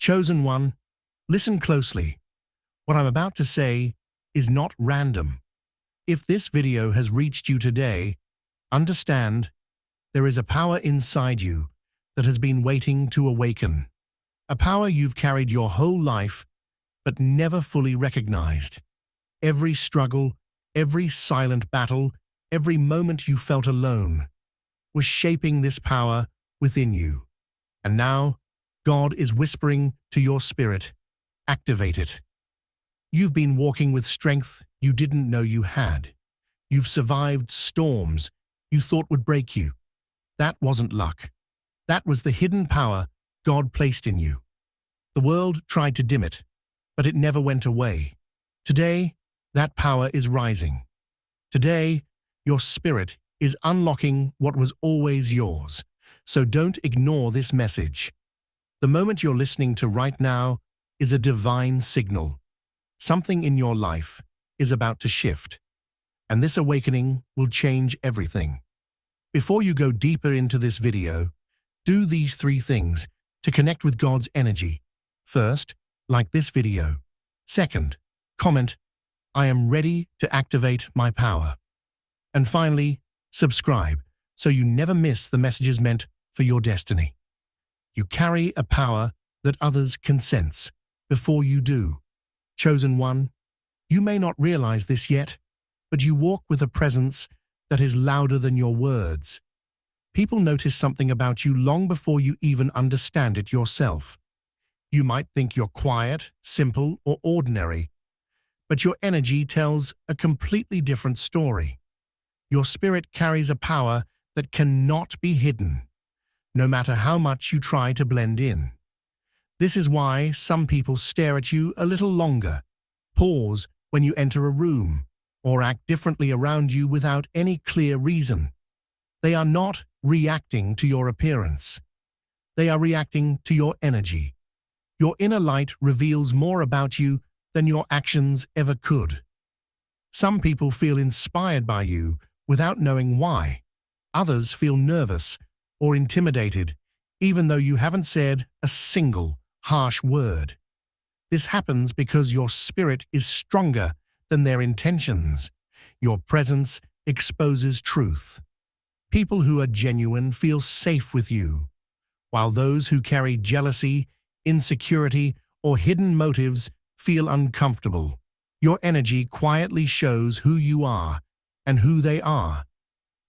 Chosen one, listen closely. What I'm about to say is not random. If this video has reached you today, understand there is a power inside you that has been waiting to awaken. A power you've carried your whole life but never fully recognized. Every struggle, every silent battle, every moment you felt alone was shaping this power within you. And now, God is whispering to your spirit, activate it. You've been walking with strength you didn't know you had. You've survived storms you thought would break you. That wasn't luck. That was the hidden power God placed in you. The world tried to dim it, but it never went away. Today, that power is rising. Today, your spirit is unlocking what was always yours. So don't ignore this message. The moment you're listening to right now is a divine signal. Something in your life is about to shift, and this awakening will change everything. Before you go deeper into this video, do these 3 things to connect with God's energy. First, like this video. Second, comment, I am ready to activate my power. And finally, subscribe so you never miss the messages meant for your destiny. You carry a power that others can sense before you do. Chosen one, you may not realize this yet, but you walk with a presence that is louder than your words. People notice something about you long before you even understand it yourself. You might think you're quiet, simple, or ordinary, but your energy tells a completely different story. Your spirit carries a power that cannot be hidden, no matter how much you try to blend in. This is why some people stare at you a little longer, pause when you enter a room, or act differently around you without any clear reason. They are not reacting to your appearance. They are reacting to your energy. Your inner light reveals more about you than your actions ever could. Some people feel inspired by you without knowing why. Others feel nervous or intimidated, even though you haven't said a single harsh word. This happens because your spirit is stronger than their intentions. Your presence exposes truth. People who are genuine feel safe with you, while those who carry jealousy, insecurity, or hidden motives feel uncomfortable. Your energy quietly shows who you are and who they are.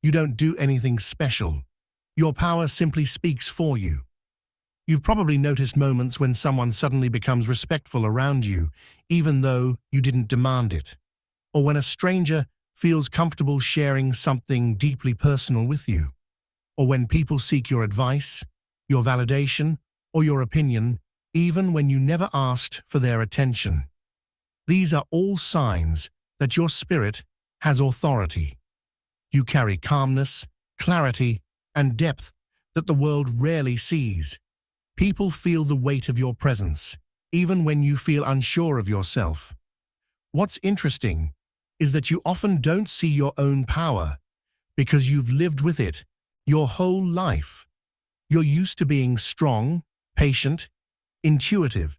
You don't do anything special. Your power simply speaks for you. You've probably noticed moments when someone suddenly becomes respectful around you, even though you didn't demand it. Or when a stranger feels comfortable sharing something deeply personal with you. Or when people seek your advice, your validation, or your opinion, even when you never asked for their attention. These are all signs that your spirit has authority. You carry calmness, clarity, and depth that the world rarely sees. People feel the weight of your presence, even when you feel unsure of yourself. What's interesting is that you often don't see your own power because you've lived with it your whole life. You're used to being strong, patient, intuitive,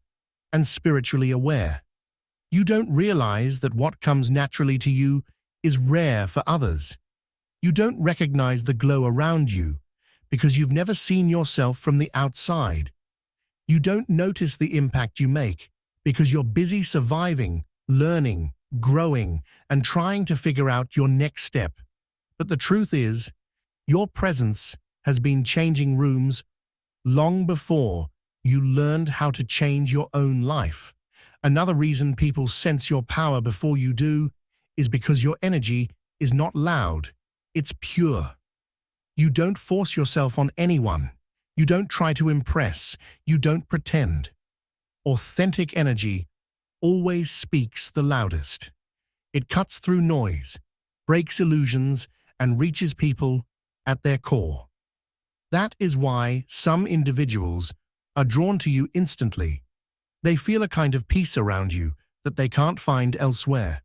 and spiritually aware. You don't realize that what comes naturally to you is rare for others. You don't recognize the glow around you because you've never seen yourself from the outside. You don't notice the impact you make because you're busy surviving, learning, growing, and trying to figure out your next step. But the truth is, your presence has been changing rooms long before you learned how to change your own life. Another reason people sense your power before you do is because your energy is not loud, it's pure. You don't force yourself on anyone. You don't try to impress. You don't pretend. Authentic energy always speaks the loudest. It cuts through noise, breaks illusions, and reaches people at their core. That is why some individuals are drawn to you instantly. They feel a kind of peace around you that they can't find elsewhere.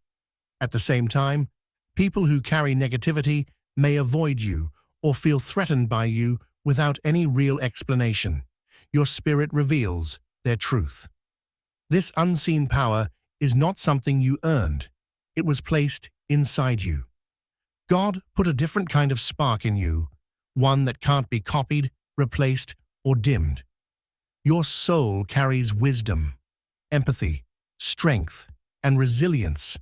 At the same time, people who carry negativity may avoid you or feel threatened by you without any real explanation. Your spirit reveals their truth. This unseen power is not something you earned. It was placed inside you. God put a different kind of spark in you, one that can't be copied, replaced, or dimmed. Your soul carries wisdom, empathy, strength, and resilience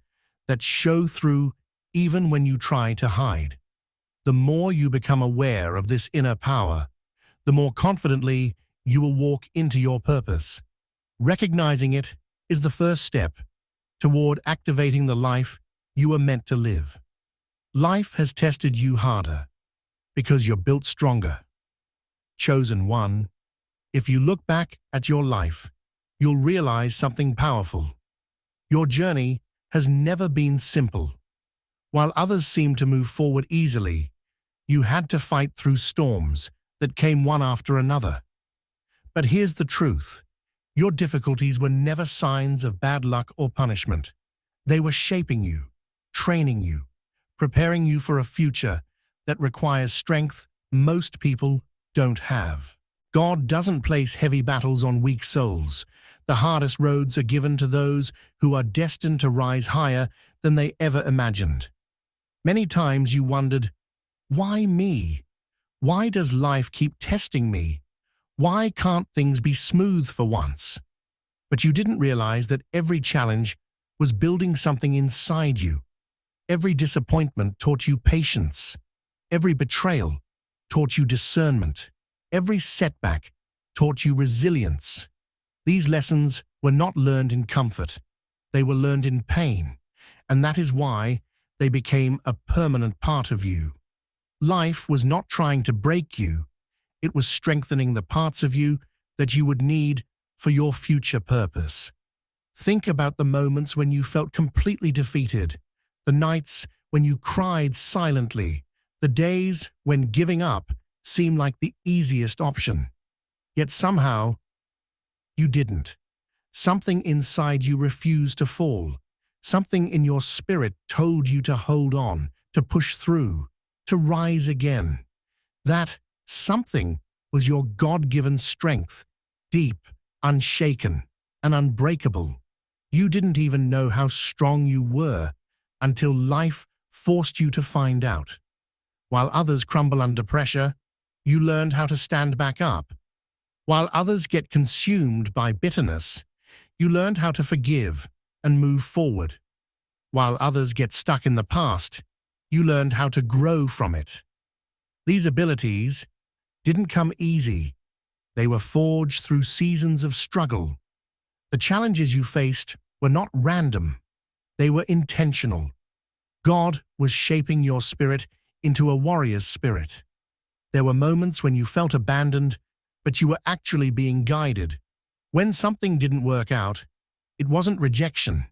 that show through even when you try to hide. The more you become aware of this inner power, the more confidently you will walk into your purpose. Recognizing it is the first step toward activating the life you were meant to live. Life has tested you harder because you're built stronger. Chosen one, if you look back at your life, you'll realize something powerful. Your journey has never been simple. While others seem to move forward easily, you had to fight through storms that came one after another. But here's the truth. Your difficulties were never signs of bad luck or punishment. They were shaping you, training you, preparing you for a future that requires strength most people don't have. God doesn't place heavy battles on weak souls. The hardest roads are given to those who are destined to rise higher than they ever imagined. Many times you wondered, why me? Why does life keep testing me? Why can't things be smooth for once? But you didn't realize that every challenge was building something inside you. Every disappointment taught you patience. Every betrayal taught you discernment. Every setback taught you resilience. These lessons were not learned in comfort. They were learned in pain, and that is why they became a permanent part of you. Life was not trying to break you. It was strengthening the parts of you that you would need for your future purpose. Think about the moments when you felt completely defeated, the nights when you cried silently, the days when giving up seemed like the easiest option. Yet somehow, you didn't. Something inside you refused to fall. Something in your spirit told you to hold on, to push through, to rise again. That something was your God-given strength, deep, unshaken, and unbreakable. You didn't even know how strong you were until life forced you to find out. While others crumble under pressure, you learned how to stand back up. While others get consumed by bitterness, you learned how to forgive and move forward. While others get stuck in the past, you learned how to grow from it. These abilities didn't come easy. They were forged through seasons of struggle. The challenges you faced were not random. They were intentional. God was shaping your spirit into a warrior's spirit. There were moments when you felt abandoned, but you were actually being guided. When something didn't work out, it wasn't rejection.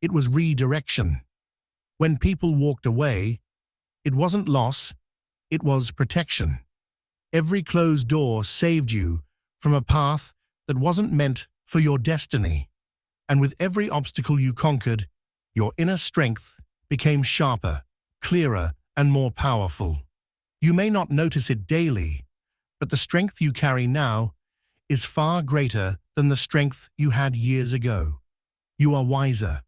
It was redirection. When people walked away, it wasn't loss. It was protection. Every closed door saved you from a path that wasn't meant for your destiny. And with every obstacle you conquered, your inner strength became sharper, clearer, and more powerful. You may not notice it daily, but the strength you carry now is far greater than the strength you had years ago. You are wiser.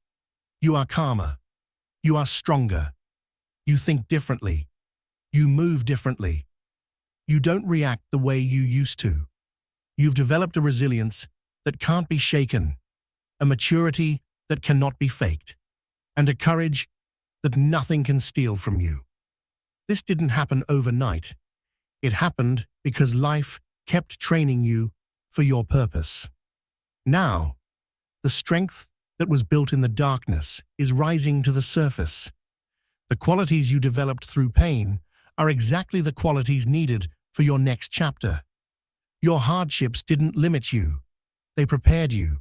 You are calmer. You are stronger. You think differently. You move differently. You don't react the way you used to. You've developed a resilience that can't be shaken, a maturity that cannot be faked, and a courage that nothing can steal from you. This didn't happen overnight. It happened because life kept training you for your purpose. Now, the strength that was built in the darkness is rising to the surface. The qualities you developed through pain are exactly the qualities needed for your next chapter. Your hardships didn't limit you. They prepared you.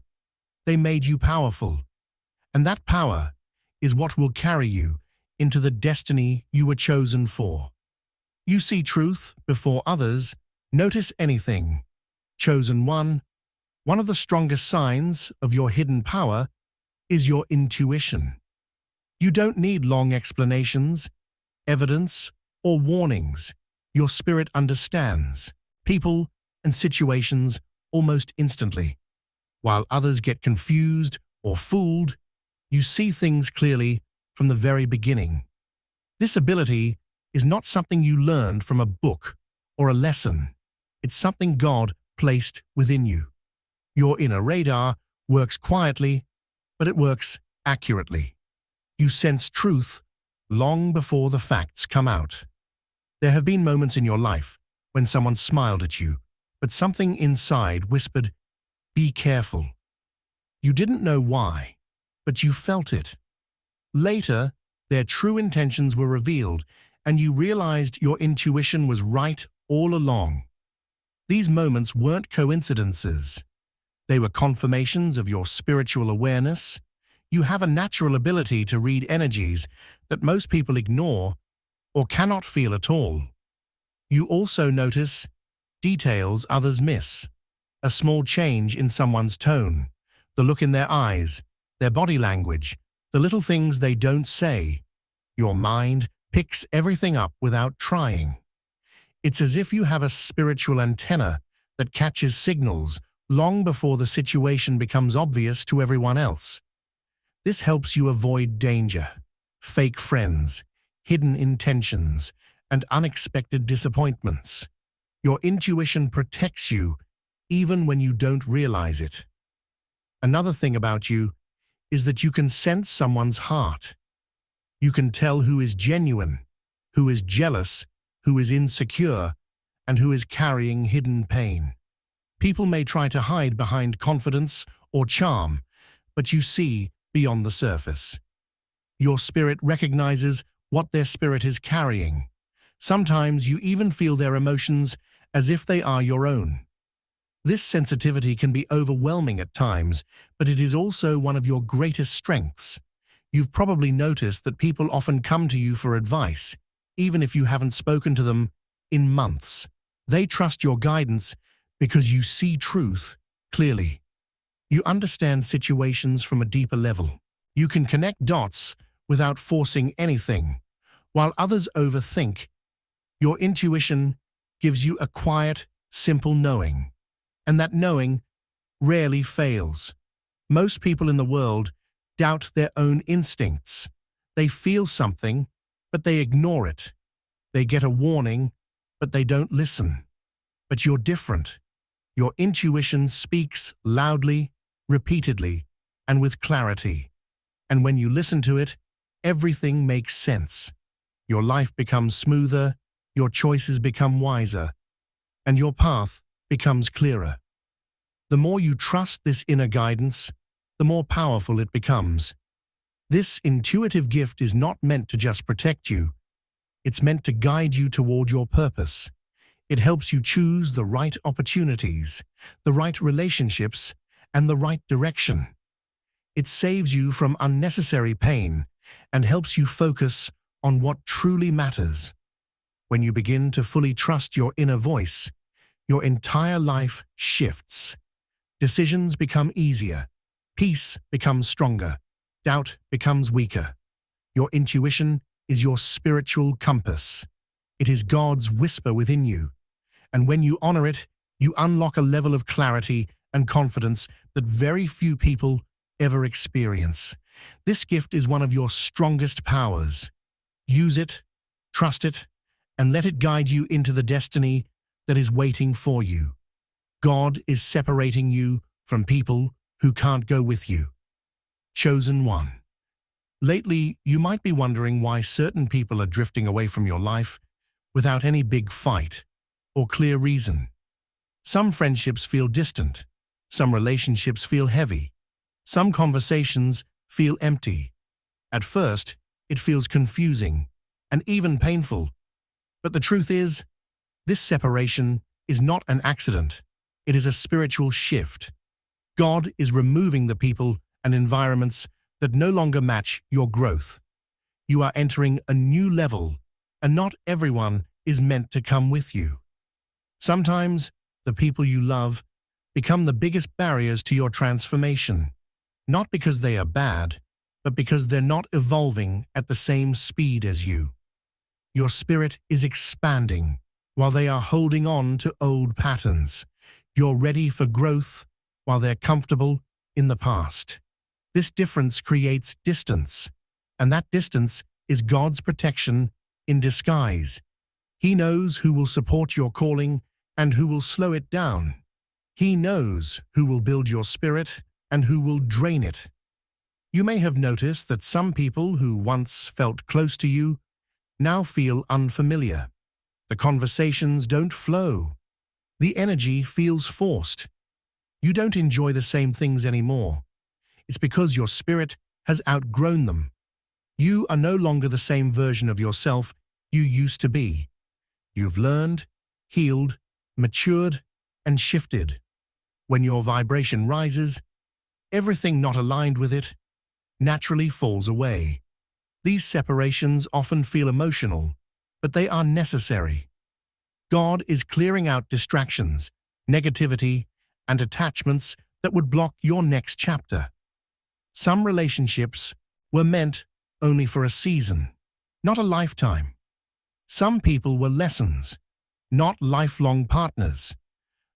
They made you powerful. And that power is what will carry you into the destiny you were chosen for. You see truth before others. Notice anything. Chosen one of the strongest signs of your hidden power is your intuition. You don't need long explanations, evidence, or warnings. Your spirit understands people and situations almost instantly. While others get confused or fooled, you see things clearly from the very beginning. This ability is not something you learned from a book or a lesson. It's something God placed within you. Your inner radar works quietly, but it works accurately. You sense truth long before the facts come out. There have been moments in your life when someone smiled at you, but something inside whispered, "Be careful." You didn't know why, but you felt it. Later, their true intentions were revealed, and you realized your intuition was right all along. These moments weren't coincidences. They were confirmations of your spiritual awareness. You have a natural ability to read energies that most people ignore or cannot feel at all. You also notice details others miss. A small change in someone's tone, the look in their eyes, their body language, the little things they don't say. Your mind picks everything up without trying. It's as if you have a spiritual antenna that catches signals long before the situation becomes obvious to everyone else. This helps you avoid danger, fake friends, hidden intentions, and unexpected disappointments. Your intuition protects you even when you don't realize it. Another thing about you is that you can sense someone's heart. You can tell who is genuine, who is jealous, who is insecure, and who is carrying hidden pain. People may try to hide behind confidence or charm, but you see beyond the surface. Your spirit recognizes what their spirit is carrying. Sometimes you even feel their emotions as if they are your own. This sensitivity can be overwhelming at times, but it is also one of your greatest strengths. You've probably noticed that people often come to you for advice, even if you haven't spoken to them in months. They trust your guidance because you see truth clearly. You understand situations from a deeper level. You can connect dots without forcing anything. While others overthink, your intuition gives you a quiet, simple knowing. And that knowing rarely fails. Most people in the world doubt their own instincts. They feel something, but they ignore it. They get a warning, but they don't listen. But you're different. Your intuition speaks loudly, repeatedly, and with clarity. And when you listen to it, everything makes sense. Your life becomes smoother, your choices become wiser, and your path becomes clearer. The more you trust this inner guidance, the more powerful it becomes. This intuitive gift is not meant to just protect you. It's meant to guide you toward your purpose. It helps you choose the right opportunities, the right relationships, and the right direction. It saves you from unnecessary pain and helps you focus on what truly matters. When you begin to fully trust your inner voice, your entire life shifts. Decisions become easier. Peace becomes stronger. Doubt becomes weaker. Your intuition is your spiritual compass. It is God's whisper within you. And when you honor it, you unlock a level of clarity and confidence that very few people ever experience. This gift is one of your strongest powers. Use it, trust it, and let it guide you into the destiny that is waiting for you. God is separating you from people who can't go with you. Chosen one. Lately, you might be wondering why certain people are drifting away from your life without any big fight or clear reason. Some friendships feel distant. Some relationships feel heavy. Some conversations feel empty. At first, it feels confusing and even painful. But the truth is, this separation is not an accident. It is a spiritual shift. God is removing the people and environments that no longer match your growth. You are entering a new level, and not everyone is meant to come with you. Sometimes, the people you love become the biggest barriers to your transformation, not because they are bad, but because they're not evolving at the same speed as you. Your spirit is expanding while they are holding on to old patterns. You're ready for growth while they're comfortable in the past. This difference creates distance, and that distance is God's protection in disguise. He knows who will support your calling and who will slow it down. He knows who will build your spirit and who will drain it. You may have noticed that some people who once felt close to you now feel unfamiliar. The conversations don't flow. The energy feels forced. You don't enjoy the same things anymore. It's because your spirit has outgrown them. You are no longer the same version of yourself you used to be. You've learned, healed, matured, and shifted. When your vibration rises, everything not aligned with it naturally falls away. These separations often feel emotional, but they are necessary. God is clearing out distractions, negativity, and attachments that would block your next chapter. Some relationships were meant only for a season, not a lifetime. Some people were lessons, not lifelong partners.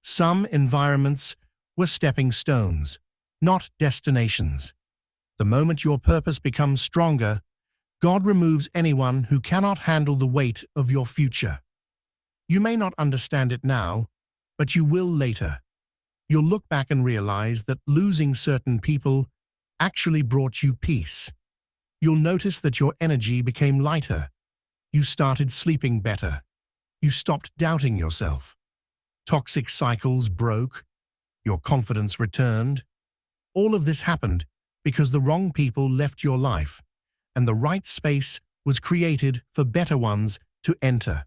Some environments were stepping stones, not destinations. The moment your purpose becomes stronger, God removes anyone who cannot handle the weight of your future. You may not understand it now, but you will later. You'll look back and realize that losing certain people actually brought you peace. You'll notice that your energy became lighter. You started sleeping better. You stopped doubting yourself. Toxic cycles broke. Your confidence returned. All of this happened because the wrong people left your life, and the right space was created for better ones to enter.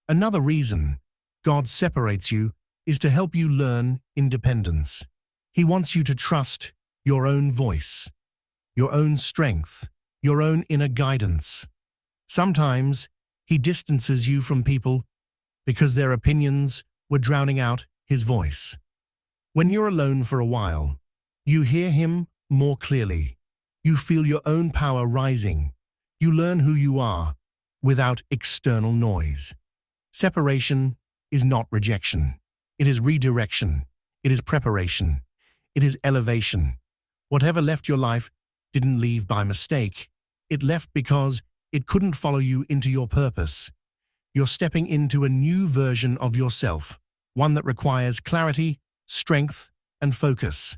Another reason God separates you is to help you learn independence. He wants you to trust your own voice, your own strength, your own inner guidance. Sometimes He distances you from people because their opinions were drowning out His voice. When you're alone for a while, you hear Him more clearly. You feel your own power rising. You learn who you are without external noise. Separation is not rejection. It is redirection. It is preparation. It is elevation. Whatever left your life didn't leave by mistake. It left because it couldn't follow you into your purpose. You're stepping into a new version of yourself, one that requires clarity, strength, and focus.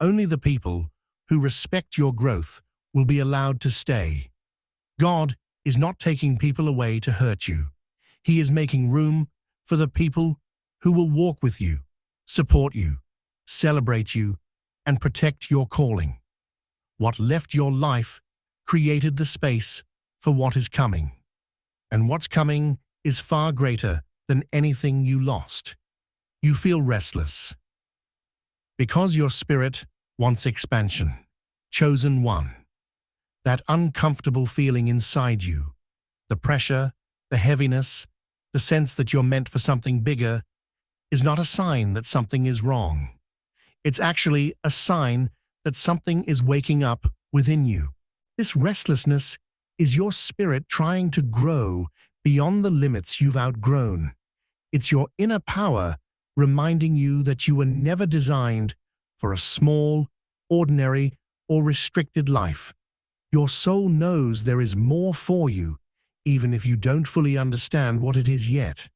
Only the people who respect your growth will be allowed to stay. God is not taking people away to hurt you. He is making room for the people who will walk with you, support you, celebrate you, and protect your calling. What left your life created the space for what is coming. And what's coming is far greater than anything you lost. You feel restless because your spirit wants expansion. Chosen one. That uncomfortable feeling inside you, the pressure, the heaviness, the sense that you're meant for something bigger, is not a sign that something is wrong. It's actually a sign that something is waking up within you. This restlessness is your spirit trying to grow beyond the limits you've outgrown. It's your inner power reminding you that you were never designed for a small, ordinary, or restricted life. Your soul knows there is more for you, even if you don't fully understand what it is yet.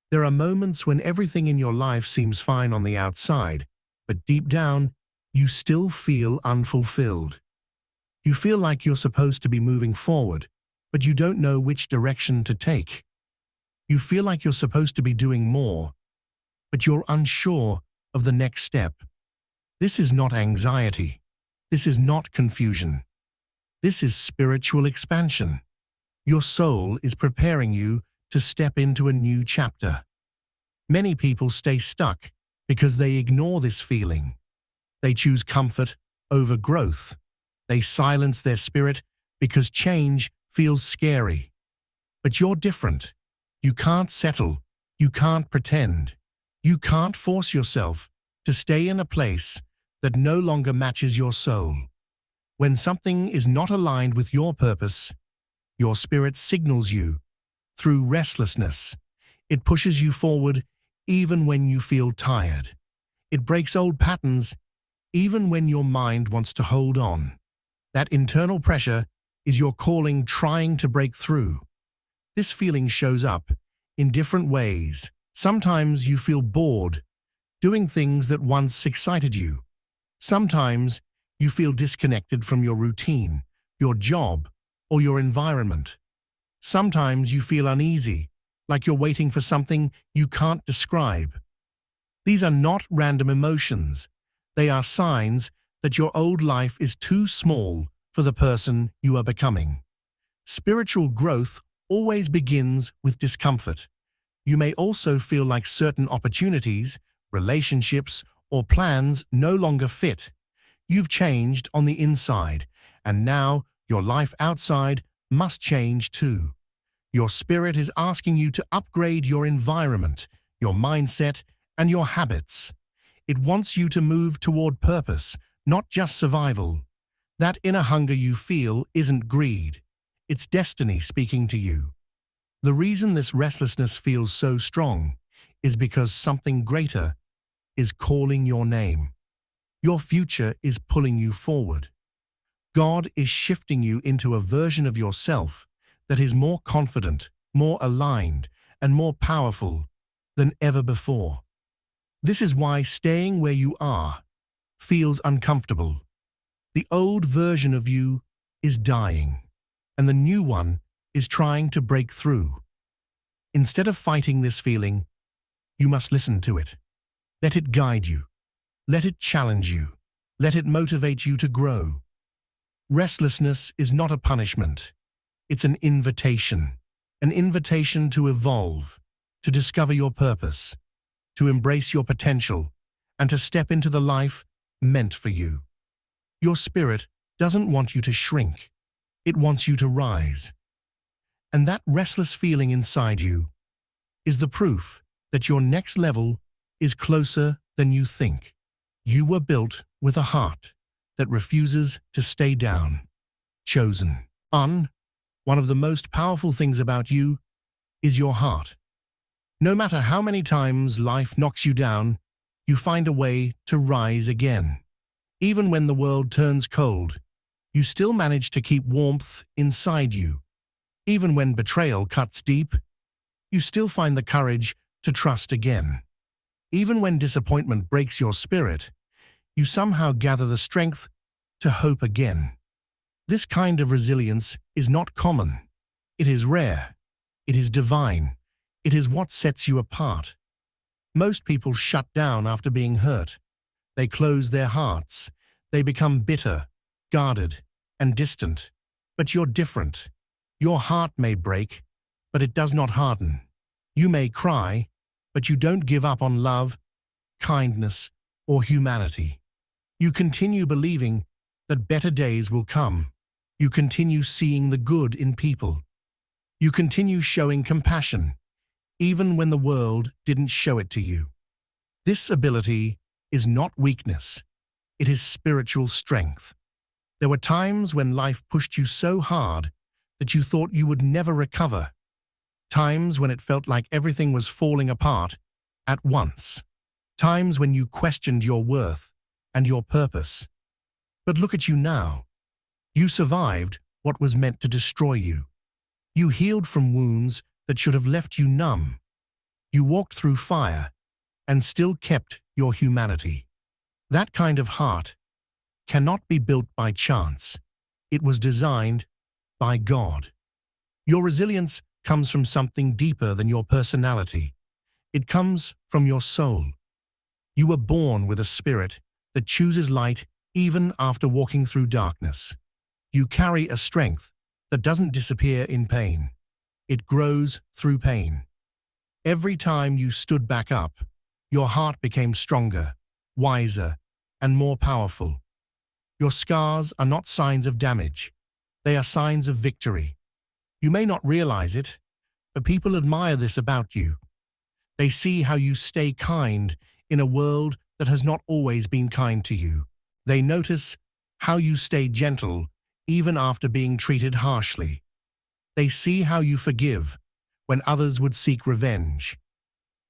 There are moments when everything in your life seems fine on the outside, but deep down, you still feel unfulfilled. You feel like you're supposed to be moving forward, but you don't know which direction to take. You feel like you're supposed to be doing more, but you're unsure of the next step. This is not anxiety. This is not confusion. This is spiritual expansion. Your soul is preparing you to step into a new chapter. Many people stay stuck because they ignore this feeling. They choose comfort over growth. They silence their spirit because change feels scary. But you're different. You can't settle. You can't pretend. You can't force yourself to stay in a place that no longer matches your soul. When something is not aligned with your purpose, your spirit signals you through restlessness. It pushes you forward even when you feel tired. It breaks old patterns even when your mind wants to hold on. That internal pressure is your calling trying to break through. This feeling shows up in different ways. Sometimes you feel bored doing things that once excited you. Sometimes you feel disconnected from your routine, your job, or your environment. Sometimes you feel uneasy, like you're waiting for something you can't describe. These are not random emotions. They are signs that your old life is too small for the person you are becoming. Spiritual growth always begins with discomfort. You may also feel like certain opportunities, relationships, or plans no longer fit. You've changed on the inside, and now your life outside must change too. Your spirit is asking you to upgrade your environment, your mindset, and your habits. It wants you to move toward purpose, not just survival. That inner hunger you feel isn't greed. It's destiny speaking to you. The reason this restlessness feels so strong is because something greater is calling your name. Your future is pulling you forward. God is shifting you into a version of yourself that is more confident, more aligned, and more powerful than ever before. This is why staying where you are feels uncomfortable. The old version of you is dying, and the new one is trying to break through. Instead of fighting this feeling, you must listen to it. Let it guide you. Let it challenge you. Let it motivate you to grow. Restlessness is not a punishment. It's an invitation to evolve, to discover your purpose, to embrace your potential, and to step into the life meant for you. Your spirit doesn't want you to shrink. It wants you to rise. And that restless feeling inside you is the proof that your next level is closer than you think. You were built with a heart that refuses to stay down. Chosen. One of the most powerful things about you is your heart. No matter how many times life knocks you down, you find a way to rise again. Even when the world turns cold, you still manage to keep warmth inside you. Even when betrayal cuts deep, you still find the courage to trust again. Even when disappointment breaks your spirit, you somehow gather the strength to hope again. This kind of resilience is not common. It is rare. It is divine. It is what sets you apart. Most people shut down after being hurt. They close their hearts. They become bitter, guarded, and distant. But you're different. Your heart may break, but it does not harden. You may cry, but you don't give up on love, kindness, or humanity. You continue believing that better days will come. You continue seeing the good in people. You continue showing compassion, even when the world didn't show it to you. This ability is not weakness. It is spiritual strength. There were times when life pushed you so hard that you thought you would never recover. Times when it felt like everything was falling apart at once. Times when you questioned your worth and your purpose. But look at you now. You survived what was meant to destroy you. You healed from wounds that should have left you numb. You walked through fire and still kept your humanity. That kind of heart cannot be built by chance. It was designed by God. Your resilience comes from something deeper than your personality. It comes from your soul. You were born with a spirit that chooses light even after walking through darkness. You carry a strength that doesn't disappear in pain. It grows through pain. Every time you stood back up, your heart became stronger, wiser, and more powerful. Your scars are not signs of damage. They are signs of victory. You may not realize it, but people admire this about you. They see how you stay kind in a world that has not always been kind to you. They notice how you stay gentle even after being treated harshly. They see how you forgive when others would seek revenge.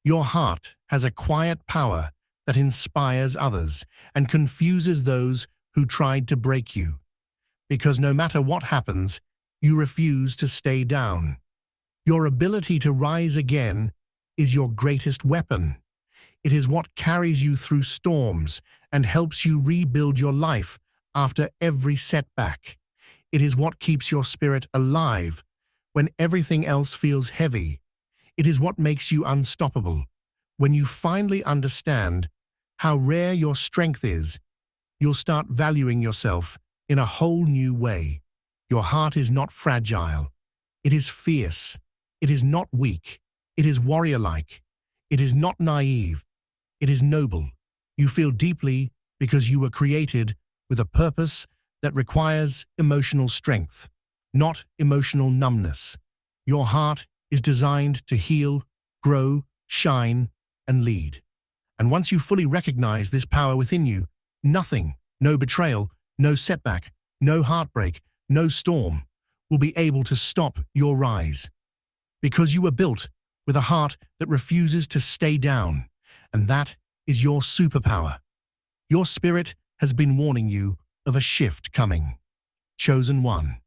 Your heart has a quiet power that inspires others and confuses those who tried to break you. Because no matter what happens, you refuse to stay down. Your ability to rise again is your greatest weapon. It is what carries you through storms and helps you rebuild your life after every setback. It is what keeps your spirit alive when everything else feels heavy. It is what makes you unstoppable. When you finally understand how rare your strength is, you'll start valuing yourself in a whole new way. Your heart is not fragile. It is fierce. It is not weak. It is warrior-like. It is not naive. It is noble. You feel deeply because you were created with a purpose that requires emotional strength, not emotional numbness. Your heart is designed to heal, grow, shine, and lead. And once you fully recognize this power within you, nothing, no betrayal, no setback, no heartbreak, no storm will be able to stop your rise. Because you were built with a heart that refuses to stay down, and that is your superpower. Your spirit has been warning you of a shift coming. Chosen one.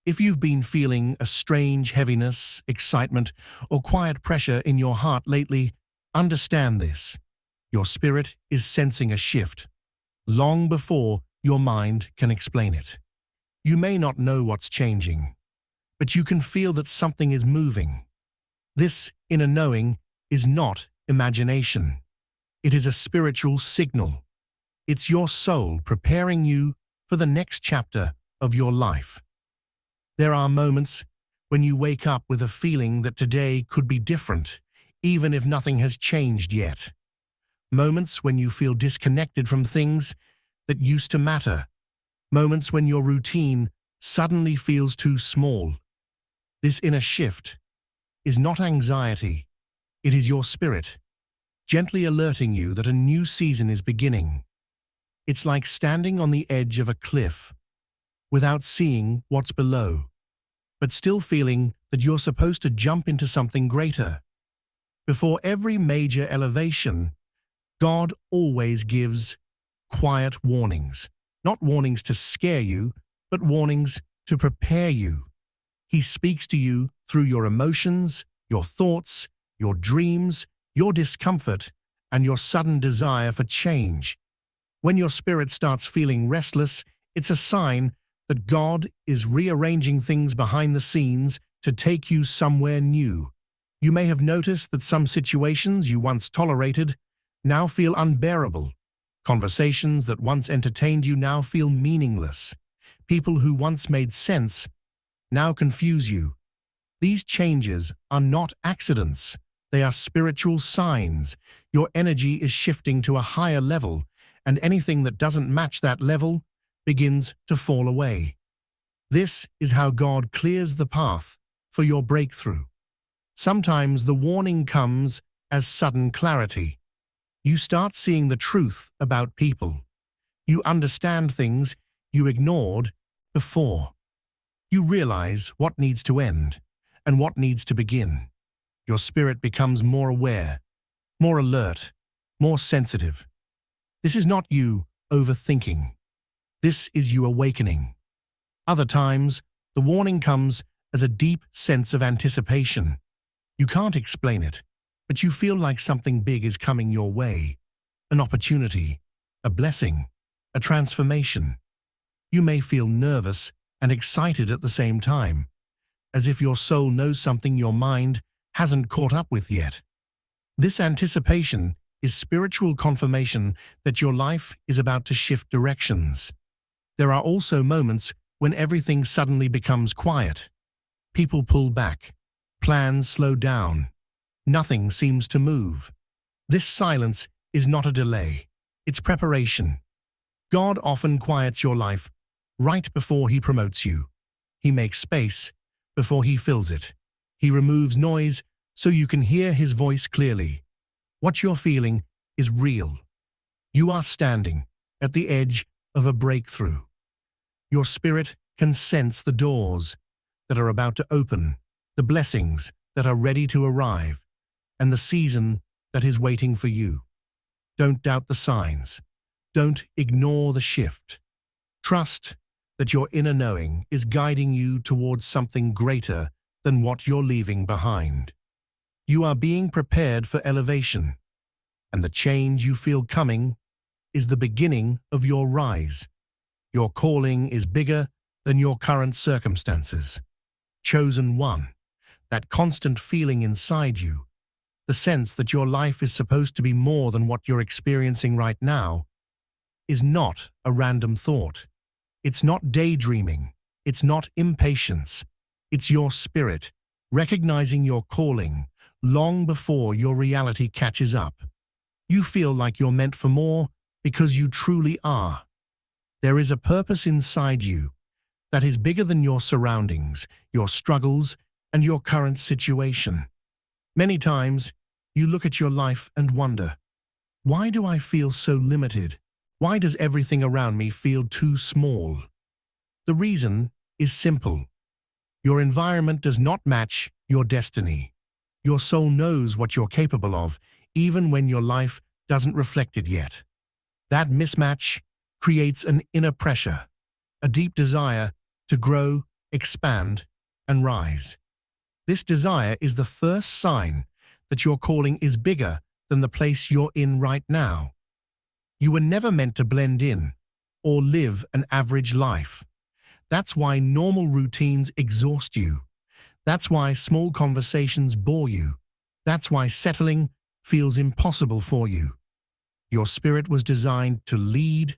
If you've been feeling a strange heaviness, excitement, or quiet pressure in your heart lately, understand this. Your spirit is sensing a shift, long before your mind can explain it. You may not know what's changing, but you can feel that something is moving. This inner knowing is not imagination. It is a spiritual signal. It's your soul preparing you for the next chapter of your life. There are moments when you wake up with a feeling that today could be different, even if nothing has changed yet. Moments when you feel disconnected from things that used to matter. Moments when your routine suddenly feels too small. This inner shift is not anxiety. It is your spirit, gently alerting you that a new season is beginning. It's like standing on the edge of a cliff without seeing what's below, but still feeling that you're supposed to jump into something greater. Before every major elevation, God always gives quiet warnings. Not warnings to scare you, but warnings to prepare you. He speaks to you through your emotions, your thoughts, your dreams, your discomfort, and your sudden desire for change. When your spirit starts feeling restless, it's a sign that God is rearranging things behind the scenes to take you somewhere new. You may have noticed that some situations you once tolerated now feel unbearable. Conversations that once entertained you now feel meaningless. People who once made sense now confuse you. These changes are not accidents. They are spiritual signs. Your energy is shifting to a higher level, and anything that doesn't match that level begins to fall away. This is how God clears the path for your breakthrough. Sometimes the warning comes as sudden clarity. You start seeing the truth about people. You understand things you ignored before. You realize what needs to end and what needs to begin. Your spirit becomes more aware, more alert, more sensitive. This is not you overthinking. This is you awakening. Other times, the warning comes as a deep sense of anticipation. You can't explain it, but you feel like something big is coming your way. An opportunity, a blessing, a transformation. You may feel nervous and excited at the same time, as if your soul knows something your mind hasn't caught up with yet. This anticipation is spiritual confirmation that your life is about to shift directions. There are also moments when everything suddenly becomes quiet. People pull back. Plans slow down. Nothing seems to move. This silence is not a delay. It's preparation. God often quiets your life right before He promotes you. He makes space before He fills it. He removes noise so you can hear His voice clearly. What you're feeling is real. You are standing at the edge of a breakthrough. Your spirit can sense the doors that are about to open, the blessings that are ready to arrive, and the season that is waiting for you. Don't doubt the signs. Don't ignore the shift. Trust that your inner knowing is guiding you towards something greater than what you're leaving behind. You are being prepared for elevation, and the change you feel coming is the beginning of your rise. Your calling is bigger than your current circumstances. Chosen one, that constant feeling inside you, the sense that your life is supposed to be more than what you're experiencing right now, is not a random thought. It's not daydreaming. It's not impatience. It's your spirit recognizing your calling long before your reality catches up. You feel like you're meant for more because you truly are. There is a purpose inside you that is bigger than your surroundings, your struggles, and your current situation. Many times, you look at your life and wonder, why do I feel so limited? Why does everything around me feel too small? The reason is simple. Your environment does not match your destiny. Your soul knows what you're capable of, even when your life doesn't reflect it yet. That mismatch creates an inner pressure, a deep desire to grow, expand, and rise. This desire is the first sign that your calling is bigger than the place you're in right now. You were never meant to blend in or live an average life. That's why normal routines exhaust you. That's why small conversations bore you. That's why settling feels impossible for you. Your spirit was designed to lead,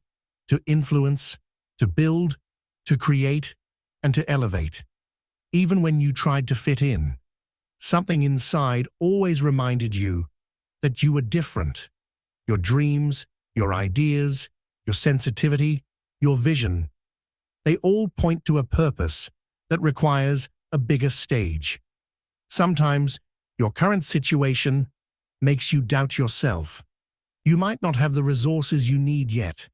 to influence, to build, to create, and to elevate. Even when you tried to fit in, something inside always reminded you that you were different. Your dreams, your ideas, your sensitivity, your vision, they all point to a purpose that requires a bigger stage. Sometimes your current situation makes you doubt yourself. You might not have the resources you need yet.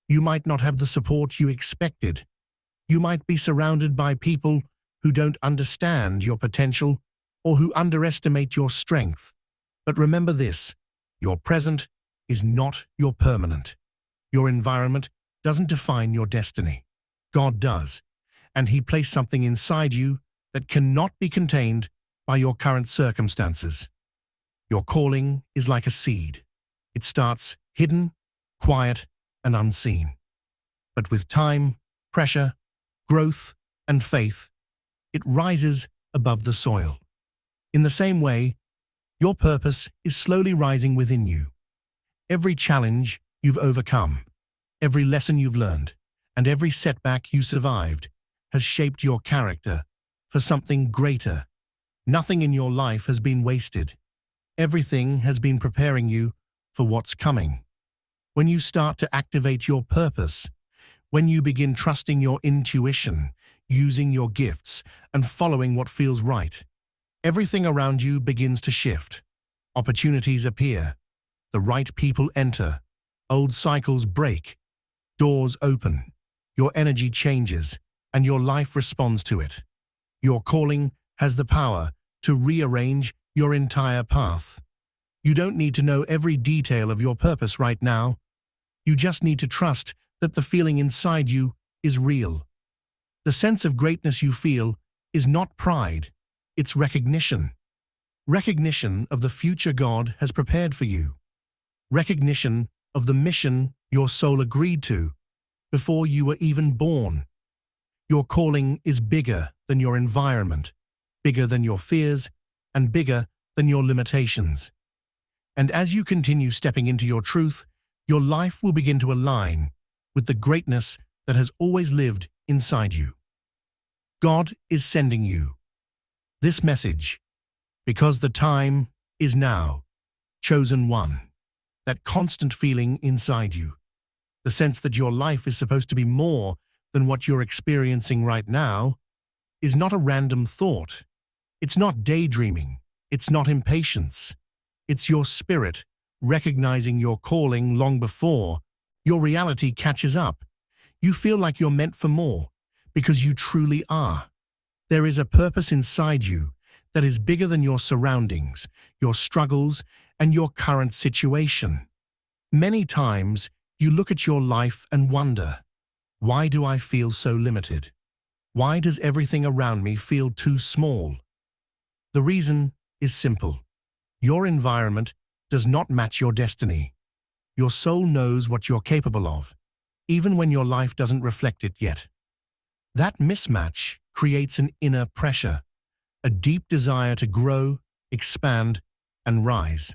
You might not have the support you expected. You might be surrounded by people who don't understand your potential or who underestimate your strength. But remember this, your present is not your permanent. Your environment doesn't define your destiny. God does, and He placed something inside you that cannot be contained by your current circumstances. Your calling is like a seed. It starts hidden, quiet, and unseen. But with time, pressure, growth, and faith, it rises above the soil. In the same way, your purpose is slowly rising within you. Every challenge you've overcome, every lesson you've learned, and every setback you survived has shaped your character for something greater. Nothing in your life has been wasted. Everything has been preparing you for what's coming. When you start to activate your purpose, when you begin trusting your intuition, using your gifts, and following what feels right, everything around you begins to shift. Opportunities appear. The right people enter. Old cycles break. Doors open. Your energy changes, and your life responds to it. Your calling has the power to rearrange your entire path. You don't need to know every detail of your purpose right now. You just need to trust that the feeling inside you is real. The sense of greatness you feel is not pride, it's recognition. Recognition of the future God has prepared for you. Recognition of the mission your soul agreed to before you were even born. Your calling is bigger than your environment, bigger than your fears, and bigger than your limitations. And as you continue stepping into your truth, your life will begin to align with the greatness that has always lived inside you. God is sending you this message because the time is now. Chosen one. That constant feeling inside you. The sense that your life is supposed to be more than what you're experiencing right now is not a random thought. It's not daydreaming. It's not impatience. It's your spirit recognizing your calling long before your reality catches up. You feel like you're meant for more because you truly are. There is a purpose inside you that is bigger than your surroundings, your struggles, and your current situation. Many times, you look at your life and wonder, why do I feel so limited? Why does everything around me feel too small? The reason is simple. Your environment does not match your destiny. Your soul knows what you're capable of, even when your life doesn't reflect it yet. That mismatch creates an inner pressure, a deep desire to grow, expand, and rise.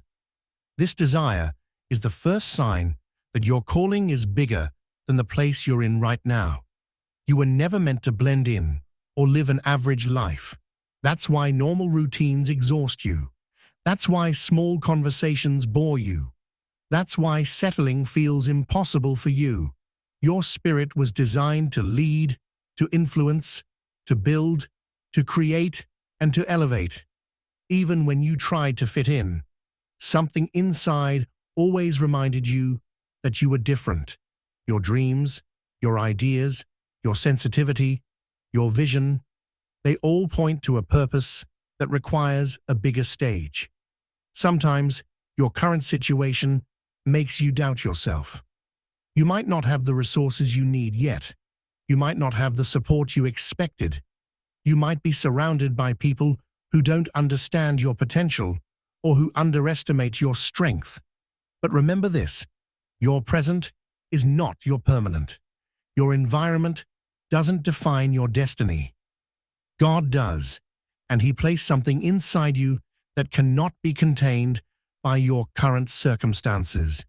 This desire is the first sign that your calling is bigger than the place you're in right now. You were never meant to blend in or live an average life. That's why normal routines exhaust you. That's why small conversations bore you. That's why settling feels impossible for you. Your spirit was designed to lead, to influence, to build, to create, and to elevate. Even when you tried to fit in, something inside always reminded you that you were different. Your dreams, your ideas, your sensitivity, your vision, they all point to a purpose that requires a bigger stage. Sometimes, your current situation makes you doubt yourself. You might not have the resources you need yet. You might not have the support you expected. You might be surrounded by people who don't understand your potential or who underestimate your strength. But remember this, your present is not your permanent. Your environment doesn't define your destiny. God does, and He placed something inside you that cannot be contained by your current circumstances.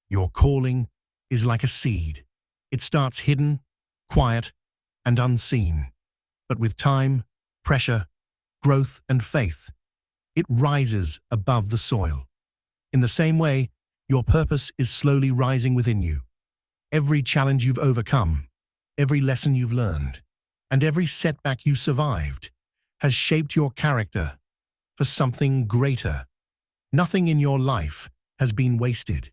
Your calling is like a seed. It starts hidden, quiet, and unseen. But with time, pressure, growth, and faith, it rises above the soil. In the same way, your purpose is slowly rising within you. Every challenge you've overcome, every lesson you've learned, and every setback you survived has shaped your character for something greater. Nothing in your life has been wasted.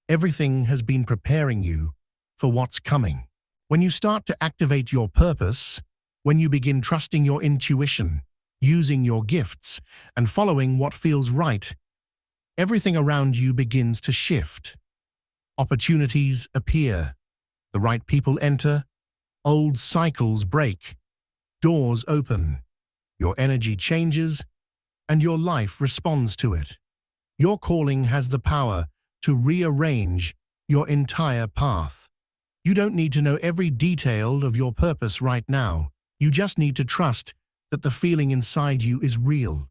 Everything has been preparing you for what's coming. When you start to activate your purpose, when you begin trusting your intuition, using your gifts, and following what feels right, everything around you begins to shift. Opportunities appear, the right people enter, old cycles break, doors open, your energy changes, and your life responds to it. Your calling has the power to rearrange your entire path. You don't need to know every detail of your purpose right now. You just need to trust that the feeling inside you is real.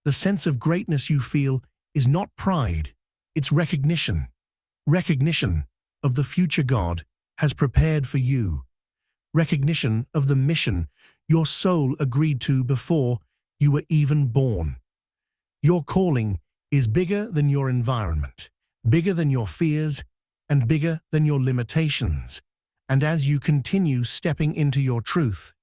The sense of greatness you feel is not pride, it's recognition. Recognition of the future God has prepared for you. Recognition of the mission your soul agreed to before you were even born. Your calling is bigger than your environment, bigger than your fears, and bigger than your limitations. And as you continue stepping into your truth,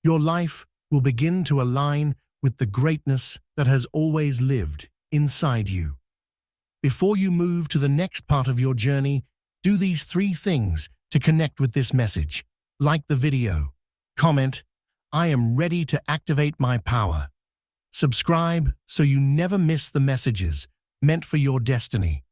your life will begin to align with the greatness that has always lived inside you. Before you move to the next part of your journey, do these 3 things to connect with this message. Like the video. Comment, I am ready to activate my power. Subscribe so you never miss the messages meant for your destiny.